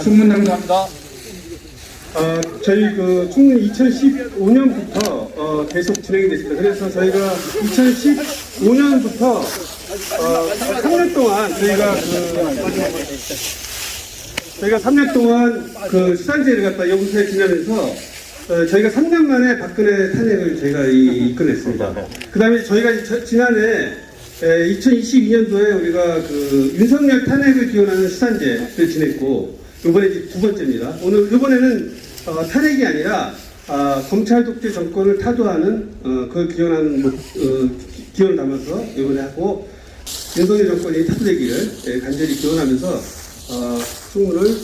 충문 감사합니다. 저희 충문 2015년부터 계속 진행이 됐습니다. 그래서 저희가 2015년부터 3년 동안 저희가 3년 동안 그 시상제를 갖다 연구소에 지내면서 저희가 3년 만에 박근혜 탄핵을 저희가 이끌어냈습니다. 그 다음에 저희가 지난해 2022년도에 우리가 그 윤석열 탄핵을 기원하는 시상제를 지냈고, 이번에 이제 두 번째입니다. 이번에는 탄핵이 아니라 검찰 독재 정권을 타도하는 그걸 기원하는 기원을 담아서 이번에 하고, 윤석열 정권이 타도되기를 간절히 기원하면서 충문을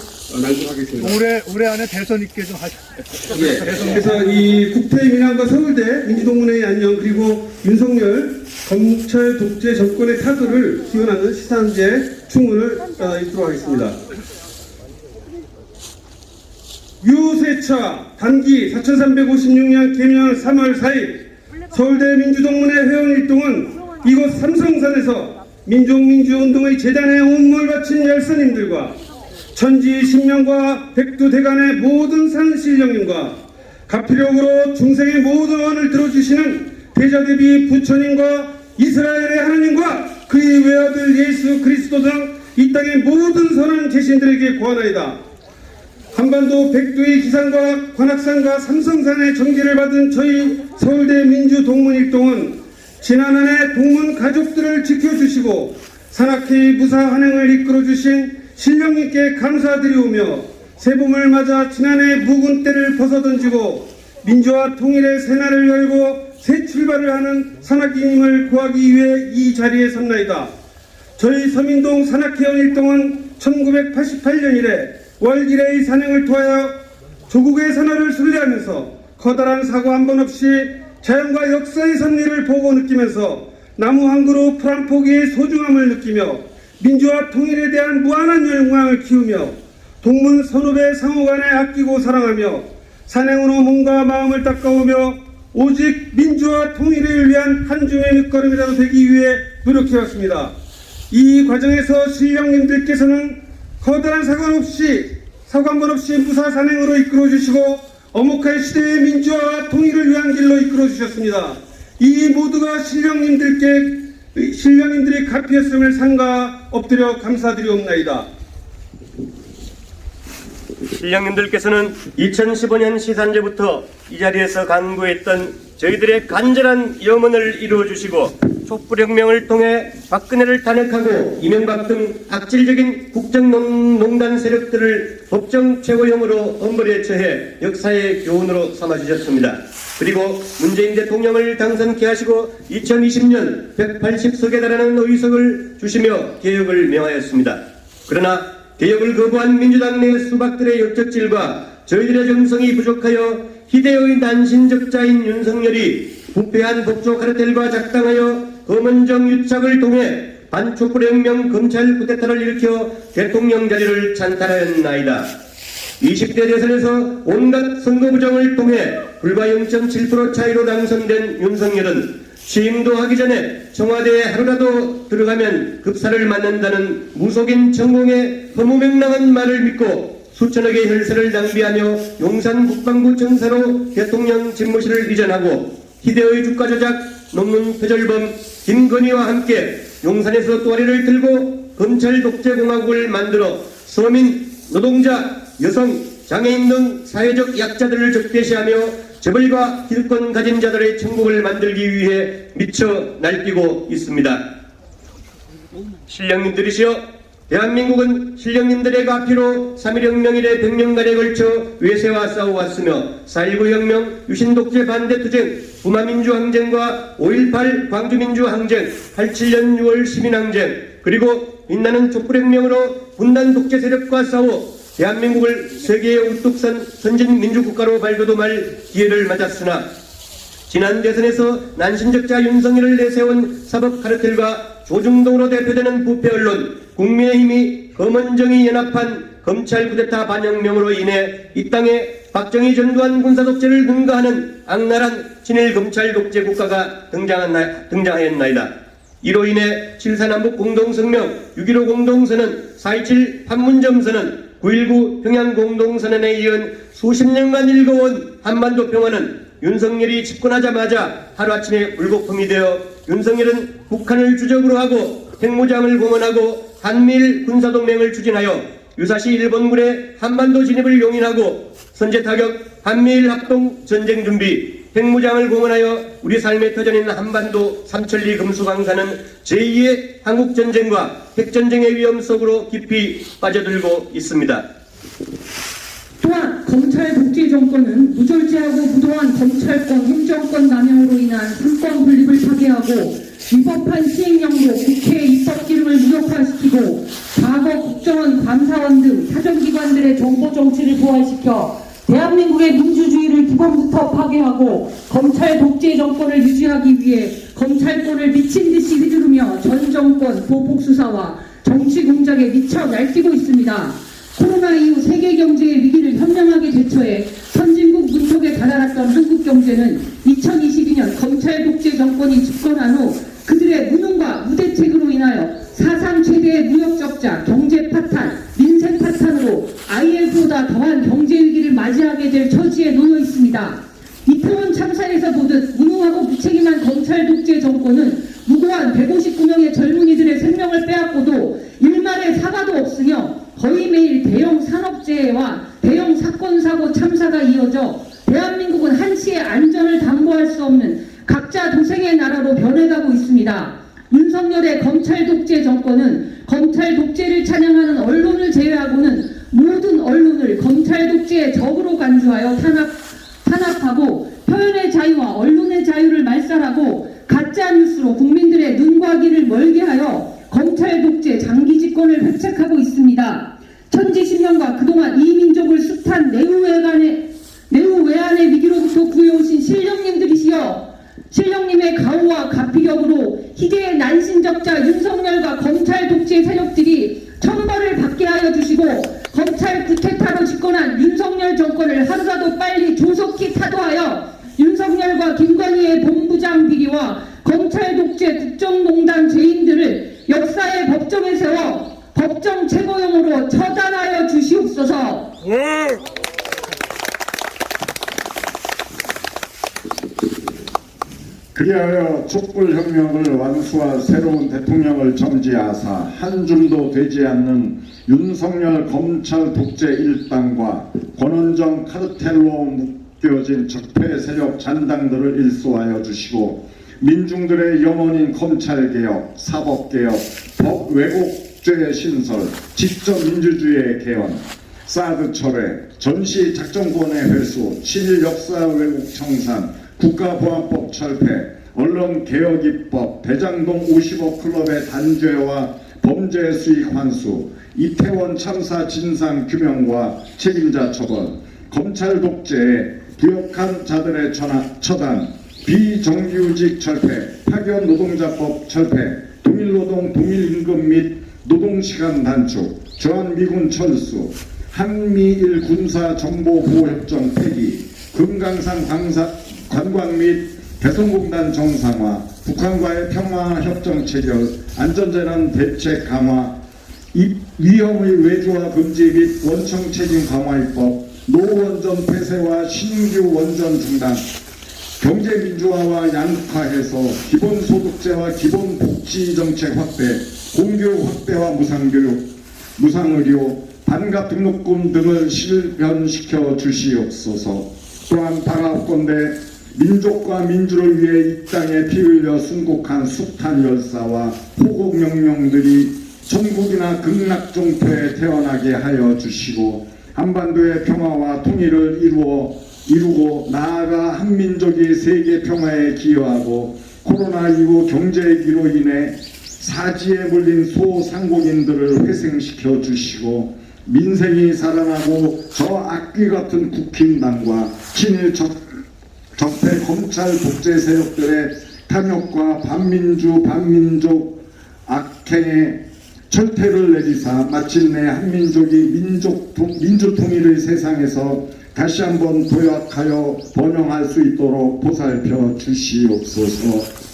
낭독하겠습니다. 올해 안에 대선 있게 좀 하죠. 예. 그래서 이 국태민안과 서울대 민주동문회의 안녕, 그리고 윤석열 검찰 독재 정권의 타도를 기원하는 시상제 충문을 읽도록 하겠습니다. 유세차 단기 4356년 개명 3월 4일 서울대 민주동문회 회원일동은 이곳 삼성산에서 민족민주운동의 재단에 온몸을 바친 열사님들과 천지 신명과 백두대간의 모든 산신령님과 가피력으로 중생의 모든 원을 들어주시는 대자대비 부처님과 이스라엘의 하나님과 그의 외아들 예수 그리스도 등 이 땅의 모든 선한 제신들에게 고하나이다. 한반도 백두의 기산과 관악산과 삼성산의 정기를 받은 저희 서울대 민주동문일동은 지난한해 동문 가족들을 지켜주시고 산악회의 무사 한행을 이끌어주신 신령님께 감사드리오며 새봄을 맞아 지난해 묵은 때를 벗어던지고 민주화 통일의 새날을 열고 새 출발을 하는 산악기님을 구하기 위해 이 자리에 섰나이다. 저희 서민동 산악회원 일동은 1988년 이래 월 1회의 산행을 통하여 조국의 선언을 순례하면서 커다란 사고 한 번 없이 자연과 역사의 섭리를 보고 느끼면서 나무 한 그루 풀 한 포기의 소중함을 느끼며 민주화 통일에 대한 무한한 열망을 키우며 동문 선후배 상호간에 아끼고 사랑하며 산행으로 몸과 마음을 닦아오며 오직 민주화 통일을 위한 한 줌의 밑거름이라도 되기 위해 노력해왔습니다. 이 과정에서 신령님들께서는 거대한 사고 한 번 없이 무사 산행으로 이끌어주시고 엄혹한 시대의 민주화와 통일을 위한 길로 이끌어주셨습니다. 이 모두가 신령님들의 갚이었음을 상가 엎드려 감사드리옵나이다. 신령님들께서는 2015년 시산제부터 이 자리에서 간구했던 저희들의 간절한 염원을 이루어주시고 촛불혁명을 통해 박근혜를 탄핵하고 이명박 등 악질적인 국정농단 세력들을 법정 최고형으로 엄벌에 처해 역사의 교훈으로 삼아주셨습니다. 그리고 문재인 대통령을 당선케 하시고 2020년 180석에 달하는 의석을 주시며 개혁을 명하였습니다. 그러나 개혁을 거부한 민주당 내 수박들의 역적질과 저희들의 정성이 부족하여 희대의 난신적자인 윤석열이 부패한 법조 카르텔과 작당하여 검언정 유착을 통해 반촛불혁명 검찰 쿠데타를 일으켜 대통령 자리를 찬탈하였나이다. 20대 대선에서 온갖 선거 부정을 통해 불과 0.7% 차이로 당선된 윤석열은 취임도 하기 전에 청와대에 하루라도 들어가면 급사를 맞는다는 무속인 전공의 허무맹랑한 말을 믿고 수천억의 혈세를 낭비하며 용산 국방부 청사로 대통령 집무실을 이전하고 희대의 주가 조작 논문 표절범 김건희와 함께 용산에서 또아리를 들고 검찰 독재공화국을 만들어 서민, 노동자, 여성, 장애인 등 사회적 약자들을 적대시하며 재벌과 기득권 가진 자들의 천국을 만들기 위해 미쳐 날뛰고 있습니다. 신령님들이시여, 대한민국은 신령님들의 가피로 3.1혁명 이래 100년간에 걸쳐 외세와 싸워왔으며 4.19 혁명, 유신독재 반대투쟁, 부마민주항쟁과 5.18 광주민주항쟁, 87년 6월 시민항쟁, 그리고 빛나는 촛불혁명으로 분단 독재 세력과 싸워 대한민국을 세계의 우뚝 선 선진민주국가로 발돋움할 기회를 맞았으나 지난 대선에서 난신적자 윤석열을 내세운 사법카르텔과 조중동으로 대표되는 부패 언론, 국민의힘이 검언정의 연합한 검찰 쿠데타 반혁명으로 인해 이 땅에 박정희 전두환 군사독재를 능가하는 악랄한 친일 검찰 독재 국가가 등장하였나이다. 이로 인해 7.4 남북 공동성명, 6.15 공동선언, 4.27 판문점 선언, 9.19 평양 공동선언에 이은 수십 년간 일궈온 한반도 평화는 윤석열이 집권하자마자 하루아침에 물거품이 되어 윤석열은 북한을 주적으로 하고 핵무장을 공언하고 한미일 군사동맹을 추진하여 유사시 일본군의 한반도 진입을 용인하고 선제 타격, 한미일 합동 전쟁 준비, 핵무장을 공언하여 우리 삶의 터전인 한반도 삼천리 금수강산은 제2의 한국전쟁과 핵전쟁의 위험 속으로 깊이 빠져들고 있습니다. 또한 검찰 독재 정권은 무절제하고 부도한 검찰권, 행정권 남용으로 인한 삼권 분립을 파괴하고 위법한 시행령으로 국회 입법 기능을 무력화시키고 과거 국정원, 감사원 등 사정기관들의 정보 정치를 부활시켜 대한민국의 민주주의를 기본부터 파괴하고 검찰 독재 정권을 유지하기 위해 검찰권을 미친 듯이 휘두르며 전 정권 보복 수사와 정치 공작에 미쳐 날뛰고 있습니다. 코로나 이후 세계 경제의 위기를 현명하게 대처해 선진국 문턱에 다다랐던 한국 경제는 2022년 검찰 독재 정권이 집권한 후 그들의 무능과 무대책으로 인하여 사상 최대의 무역 적자, 경제 파탄, 민생 파탄으로 IMF보다 더한 경제 위기를 맞이하게 될 처지에 놓여 있습니다. 이태원 참사에서 보듯 무능하고 무책임한 검찰 독재 정권은 무고한 159명의 젊은이들의 생명을 빼앗고도 일말의 사과도 없으며 거의 매일 대형 산업재해와 대형 사건, 사고, 참사가 이어져 대한민국은 한치의 안전을 담보할 수 없는 각자 도생의 나라로 변해가고 있습니다. 윤석열의 검찰 독재 정권은 검찰 독재를 찬양하는 언론을 제외하고는 모든 언론을 검찰 독재의 적으로 간주하여 탄압하고 표현의 자유와 언론의 자유를 말살하고 가짜 뉴스로 국민들의 눈과 귀를 멀게 하여 검찰 독재 장기 집권을 획책하고 있습니다. 천지신명과 그동안 이 민족을 숱한 내후외환의 위기로부터 구해오신 신령님들이시여 신령님의 가호와 가피력으로 희대의 난신적자 윤석열과 검찰 독재 세력들이 처벌을 받게 하여 주시고 검찰 쿠데타로 집권한 윤석열 정권을 하루라도 빨리 조속히 타도하여 윤석열과 김건희의 본부장 비리와 검찰 독재 국정농단 죄인들을 역사의 법정에 세워 법정 최고형으로 처단하여 주시옵소서. 그리하여 촛불혁명을 완수할 새로운 대통령을 점지하사 한 줌도 되지 않는 윤석열 검찰 독재 일당과 권원정 카르텔로 묶여진 적폐 세력 잔당들을 일소하여 주시고 민중들의 염원인 검찰개혁, 사법개혁, 법 왜곡죄 신설, 직접 민주주의의 개헌, 사드 철회, 전시 작전권의 회수, 친일 역사 왜곡 청산, 국가보안법 철폐, 언론개혁입법, 대장동 50억 클럽의 단죄와 범죄 수익 환수, 이태원 참사 진상 규명과 책임자 처벌, 검찰 독재에 부역한 자들의 처단, 비정규직 철폐, 파견 노동자법 철폐, 동일노동 동일임금 및 노동시간 단축, 주한미군 철수, 한미일 군사정보보호협정 폐기, 금강산 관광 및 개성공단 정상화, 북한과의 평화협정 체결, 안전재난 대책 강화, 위험의 외주화 금지 및 원청 책임 강화 입법, 노원전 폐쇄와 신규 원전 중단, 경제민주화와 양극화해서 기본소득제와 기본복지정책 확대, 공교육 확대와 무상교육, 무상의료, 반값 등록금 등을 실현시켜 주시옵소서. 또한 바라옵건대 민족과 민주를 위해 이 땅에 피 흘려 순국한 숱한 열사와 호국명령들이 천국이나 극락종토에 태어나게 하여 주시고 한반도의 평화와 통일을 이루고 나아가 한민족이 세계 평화에 기여하고 코로나19 경제위기로 인해 사지에 물린 소상공인들을 회생시켜 주시고 민생이 살아나고 저 악귀 같은 국힘당과 친일 적폐 검찰 독재 세력들의 탐욕과 반민족 악행에 철퇴를 내리사 마침내 한민족이 민주통일의 세상에서 다시 한번 도약하여 번영할 수 있도록 보살펴 주시옵소서.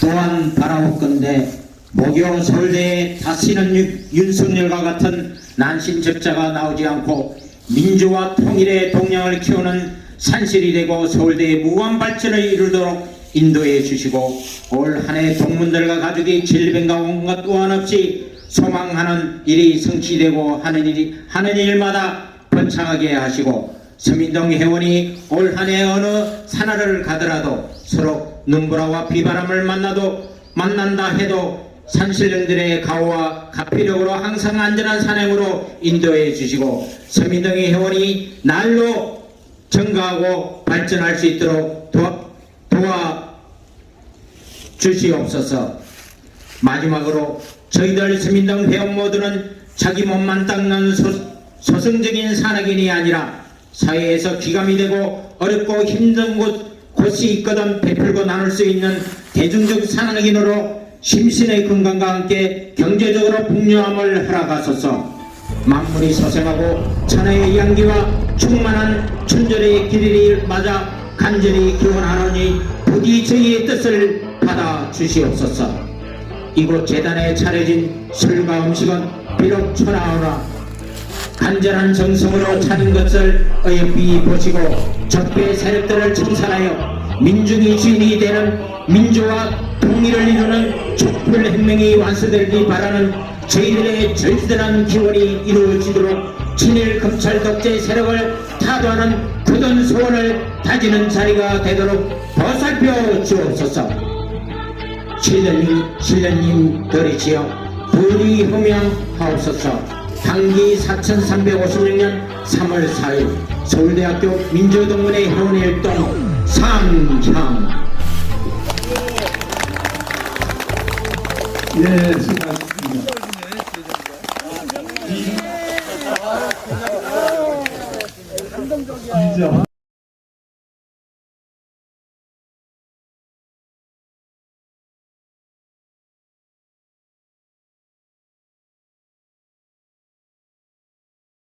또한 바라옵건대 모교 서울대에 다시는 윤석열과 같은 난신적자가 나오지 않고 민주화 통일의 동력을 키우는 산실이 되고 서울대의 무한 발전을 이루도록 인도해 주시고 올 한 해 동문들과 가족이 질병과 온갖 우한 없이 소망하는 일이 성취되고 하는 일마다 번창하게 하시고 서민동 회원이 올 한 해 어느 산하를 가더라도 서로 눈보라와 비바람을 만난다 해도 산신령들의 가호와 가피력으로 항상 안전한 산행으로 인도해 주시고 서민동의 회원이 날로 증가하고 발전할 수 있도록 도와 주시옵소서. 마지막으로 저희들 서민동 회원 모두는 자기 몸만 닦는 소승적인 산악인이 아니라 사회에서 귀감이 되고 어렵고 힘든 곳이 있거든 베풀고 나눌 수 있는 대중적 산악인으로 심신의 건강과 함께 경제적으로 풍요함을 허락하소서. 만물이 소생하고 천하의 양기와 충만한 천절의 길이를 맞아 간절히 기원하노니 부디 저희의 뜻을 받아 주시옵소서. 이곳 재단에 차려진 술과 음식은 비록 초라하나 간절한 정성으로 차린 것을 어여삐 보시고 적폐 세력들을 청산하여 민중이 주인이 되는 민주화 통일을 이루는 촛불혁명이 완수되기 바라는 저희들의 절실한 기원이 이루어지도록 친일 검찰 독재 세력을 타도하는 굳은 소원을 다지는 자리가 되도록 보살펴 주옵소서. 신령님들이시여 부디 호명하옵소서. 당기 4356년 3월 4일 서울대학교 민주동문회 회원일동 상향. 예, 수고하셨습니다. 이제